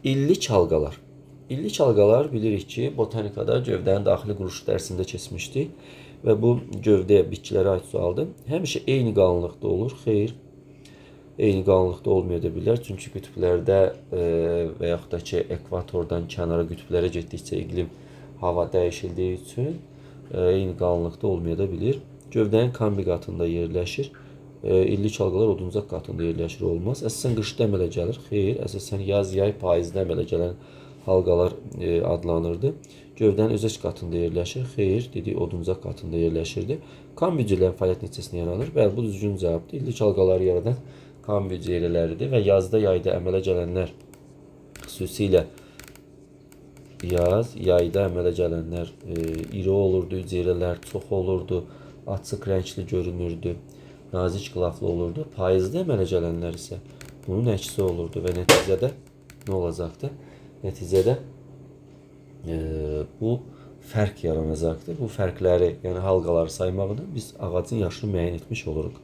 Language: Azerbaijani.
İllik halqalar. İllik halqalar bilirik ki, botanikada gövdənin daxili quruluş dərsində keçmişdik və bu gövdəyə, bitkilərə aid sualdır. Həmişə eyni qalınlıqda olur. Xeyr, eyni qalınlıqda olmaya da bilər. Çünki qütblərdə və yaxud da ki, ekvatordan kənara qütblərə getdikcə iqlim, hava dəyişildiyi üçün eyni qalınlıqda olmaya da bilir. Gövdənin kombi qatında yerləşir. İllik halqalar oduncaq qatında yerləşir, olmaz. Əsasən qışda əmələ gəlir. Xeyr, əsasən yaz, yay, payızda əmələ gələn halqalar adlanırdı. Gövdənin özəç qatında yerləşir. Xeyr, dedik oduncaq qatında yerləşirdi. Kombi hüceyrələrin fəaliyyət nəticəsində yaranır. Bəli, bu düzgün cavabdır. İllik halqaları yaradan kombi hüceyrələridir və yazda, yayda əmələ gələnlər, xüsusilə yaz, yayda əmələ gələnlər iri olurdu, hüceyrələr çox olurdu, açıq rəngli görünürdü, nazik qılaflı olurdu. Payızda əmələ gələnlər isə bunun əksi olurdu və nəticədə nə olacaqdı? Nəticədə bu fərq yaranacaqdır. Bu fərqləri, yəni halqaları saymaqla biz ağacın yaşını müəyyən etmiş oluruq.